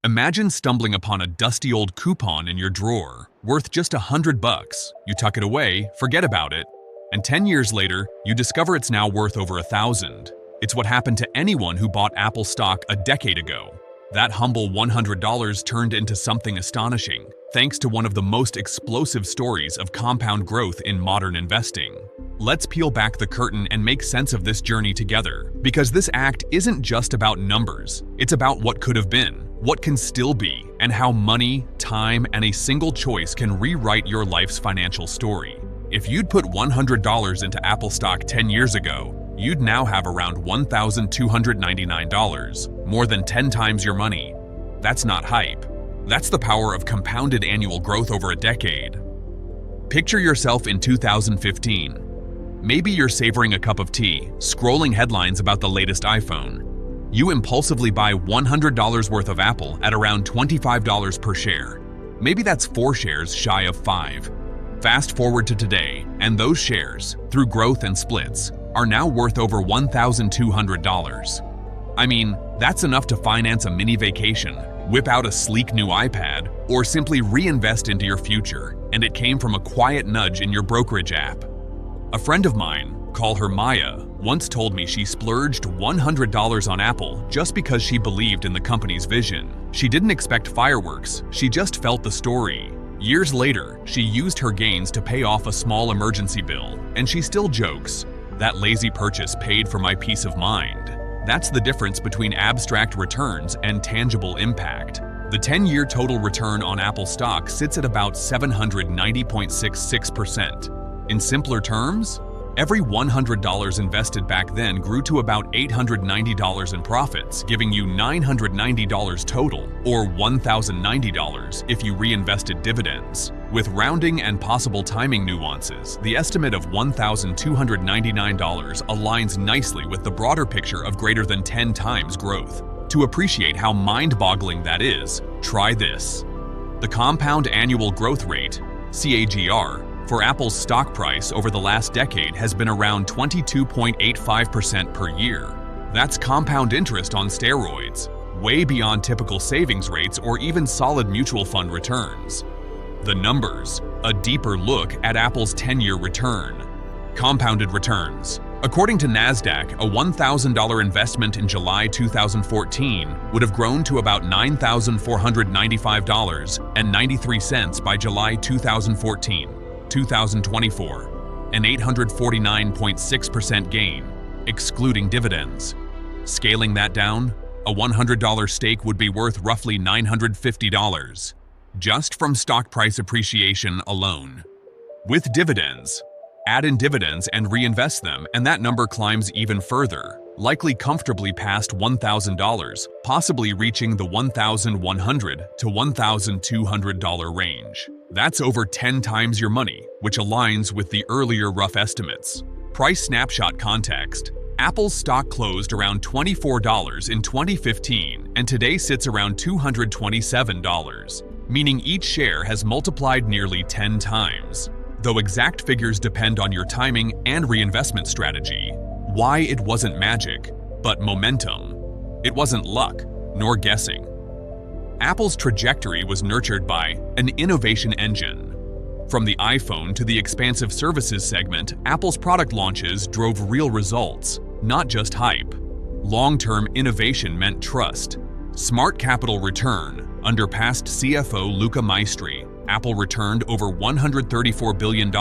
Imagine stumbling upon a dusty old coupon in your drawer, worth just $100. You tuck it away, forget about it, and 10 years later, you discover it's now worth over $1,000. It's what happened to anyone who bought Apple stock a decade ago. That humble $100 turned into something astonishing, thanks to one of the most explosive stories of compound growth in modern investing. Let's peel back the curtain and make sense of this journey together, because this act isn't just about numbers. It's about what could have been, what can still be, and how money, time, and a single choice can rewrite your life's financial story. If you'd put $100 into Apple stock 10 years ago, you'd now have around $1,299, more than 10 times your money. That's not hype. That's the power of compounded annual growth over a decade. Picture yourself in 2015. Maybe you're savoring a cup of tea, scrolling headlines about the latest iPhone. You impulsively buy $100 worth of Apple at around $25 per share. Maybe that's 4 shares shy of 5. Fast forward to today, and those shares, through growth and splits, are now worth over $1,200. I mean, that's enough to finance a mini vacation, whip out a sleek new iPad, or simply reinvest into your future, and it came from a quiet nudge in your brokerage app. A friend of mine, call her Maya, once told me she splurged $100 on Apple just because she believed in the company's vision. She didn't expect fireworks, she just felt the story. Years later, she used her gains to pay off a small emergency bill, and she still jokes, "That lazy purchase paid for my peace of mind." That's the difference between abstract returns and tangible impact. The 10-year total return on Apple stock sits at about 790.66%. In simpler terms, every $100 invested back then grew to about $890 in profits, giving you $990 total, or $1,090 if you reinvested dividends. With rounding and possible timing nuances, the estimate of $1,299 aligns nicely with the broader picture of greater than 10 times growth. To appreciate how mind-boggling that is, try this. The compound annual growth rate, CAGR, for Apple's stock price over the last decade has been around 22.85% per year. That's compound interest on steroids, way beyond typical savings rates or even solid mutual fund returns. The numbers, a deeper look at Apple's 10-year return. Compounded returns. According to NASDAQ, a $1,000 investment in July 2014 would have grown to about $9,495.93 by July 2024, an 849.6% gain, excluding dividends. Scaling that down, a $100 stake would be worth roughly $950, just from stock price appreciation alone. With dividends, add in dividends and reinvest them, and that number climbs even further, likely comfortably past $1,000, possibly reaching the $1,100 to $1,200 range. That's over 10 times your money, which aligns with the earlier rough estimates. Price snapshot context. Apple's stock closed around $24 in 2015 and today sits around $227, meaning each share has multiplied nearly 10 times. Though exact figures depend on your timing and reinvestment strategy. Why it wasn't magic, but momentum. It wasn't luck, nor guessing. Apple's trajectory was nurtured by an innovation engine. From the iPhone to the expansive services segment, Apple's product launches drove real results, not just hype. Long-term innovation meant trust. Smart capital return. Under past CFO Luca Maestri, Apple returned over $134 billion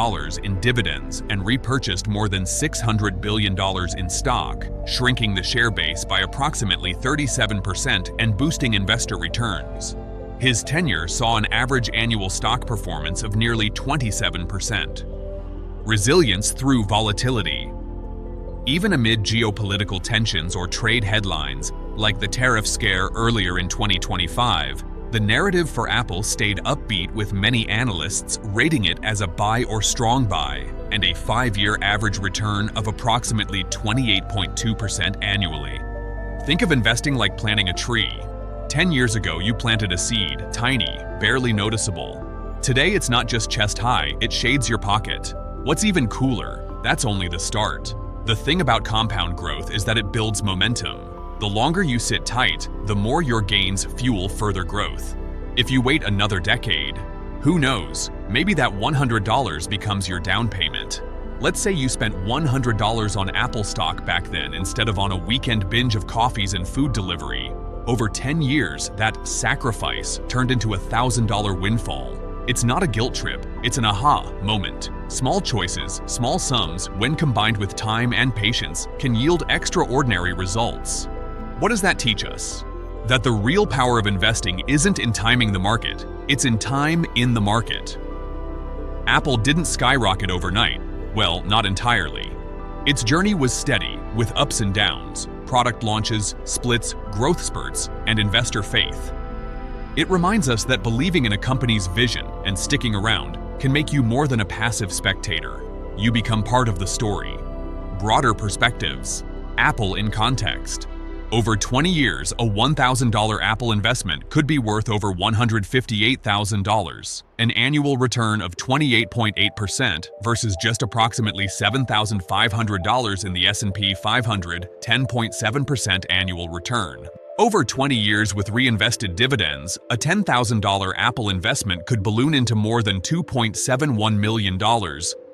in dividends and repurchased more than $600 billion in stock, shrinking the share base by approximately 37% and boosting investor returns. His tenure saw an average annual stock performance of nearly 27%. Resilience through volatility. Even amid geopolitical tensions or trade headlines, like the tariff scare earlier in 2025, the narrative for Apple stayed upbeat, with many analysts rating it as a buy or strong buy, and a 5-year average return of approximately 28.2% annually. Think of investing like planting a tree. 10 years ago, you planted a seed, tiny, barely noticeable. Today, it's not just chest high, it shades your pocket. What's even cooler, that's only the start. The thing about compound growth is that it builds momentum. The longer you sit tight, the more your gains fuel further growth. If you wait another decade, who knows, maybe that $100 becomes your down payment. Let's say you spent $100 on Apple stock back then instead of on a weekend binge of coffees and food delivery. Over 10 years, that sacrifice turned into a $1,000 windfall. It's not a guilt trip, it's an aha moment. Small choices, small sums, when combined with time and patience, can yield extraordinary results. What does that teach us? That the real power of investing isn't in timing the market, it's in time in the market. Apple didn't skyrocket overnight. Well, not entirely. Its journey was steady, with ups and downs, product launches, splits, growth spurts, and investor faith. It reminds us that believing in a company's vision and sticking around can make you more than a passive spectator. You become part of the story. Broader perspectives. Apple in context. Over 20 years, a $1,000 Apple investment could be worth over $158,000, an annual return of 28.8% versus just approximately $7,500 in the S&P 500, 10.7% annual return. Over 20 years with reinvested dividends, a $10,000 Apple investment could balloon into more than $2.71 million,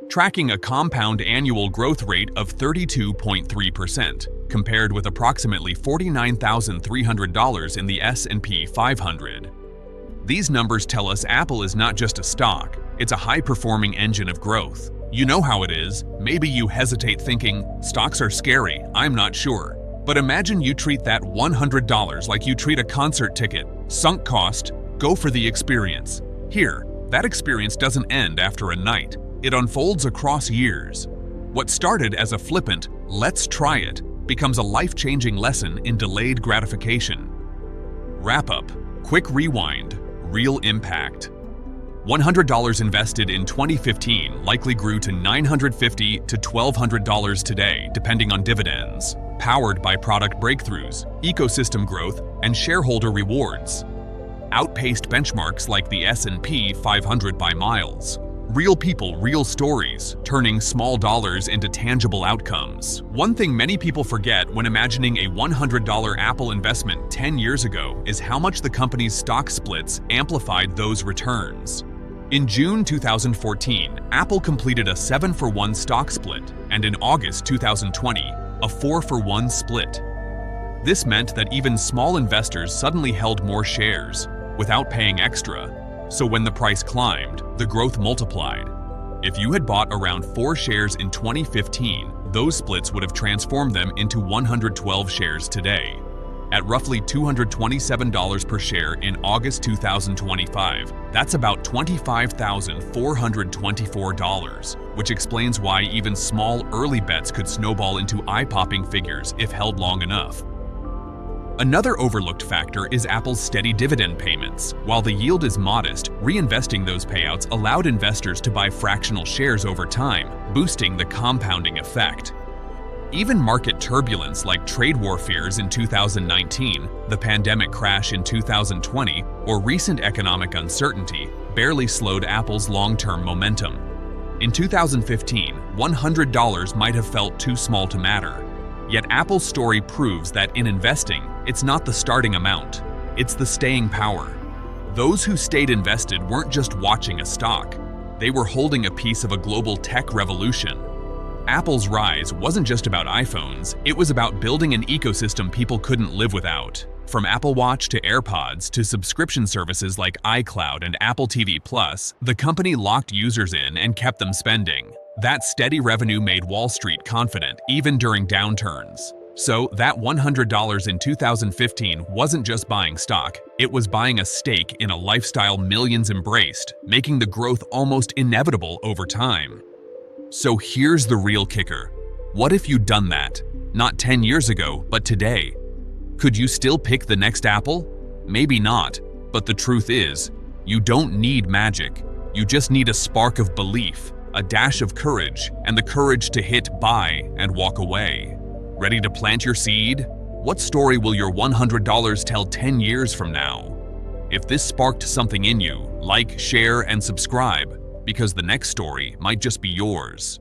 tracking a compound annual growth rate of 32.3%, compared with approximately $49,300 in the S&P 500. These numbers tell us Apple is not just a stock, it's a high-performing engine of growth. You know how it is. Maybe you hesitate thinking, stocks are scary, I'm not sure. But imagine you treat that $100 like you treat a concert ticket. Sunk cost, go for the experience. Here, that experience doesn't end after a night. It unfolds across years. What started as a flippant, let's try it, becomes a life-changing lesson in delayed gratification. Wrap-up, quick rewind, real impact. $100 invested in 2015 likely grew to $950 to $1,200 today, depending on dividends, powered by product breakthroughs, ecosystem growth, and shareholder rewards. Outpaced benchmarks like the S&P 500 by miles. Real people, real stories, turning small dollars into tangible outcomes. One thing many people forget when imagining a $100 Apple investment 10 years ago is how much the company's stock splits amplified those returns. In June 2014, Apple completed a 7-for-1 stock split, and in August 2020, a 4-for-1 split. This meant that even small investors suddenly held more shares, without paying extra. So when the price climbed, the growth multiplied. If you had bought around 4 shares in 2015, those splits would have transformed them into 112 shares today. At roughly $227 per share in August 2025, that's about $25,424, which explains why even small early bets could snowball into eye-popping figures if held long enough. Another overlooked factor is Apple's steady dividend payments. While the yield is modest, reinvesting those payouts allowed investors to buy fractional shares over time, boosting the compounding effect. Even market turbulence like trade war fears in 2019, the pandemic crash in 2020, or recent economic uncertainty barely slowed Apple's long-term momentum. In 2015, $100 might have felt too small to matter. Yet Apple's story proves that in investing, it's not the starting amount, it's the staying power. Those who stayed invested weren't just watching a stock, they were holding a piece of a global tech revolution. Apple's rise wasn't just about iPhones, it was about building an ecosystem people couldn't live without. From Apple Watch to AirPods to subscription services like iCloud and Apple TV Plus, the company locked users in and kept them spending. That steady revenue made Wall Street confident, even during downturns. So that $100 in 2015 wasn't just buying stock, it was buying a stake in a lifestyle millions embraced, making the growth almost inevitable over time. So here's the real kicker. What if you'd done that? Not 10 years ago, but today? Could you still pick the next Apple? Maybe not, but the truth is, you don't need magic. You just need a spark of belief, a dash of courage, and the courage to hit buy and walk away. Ready to plant your seed? What story will your $100 tell 10 years from now? If this sparked something in you, like, share, and subscribe, because the next story might just be yours.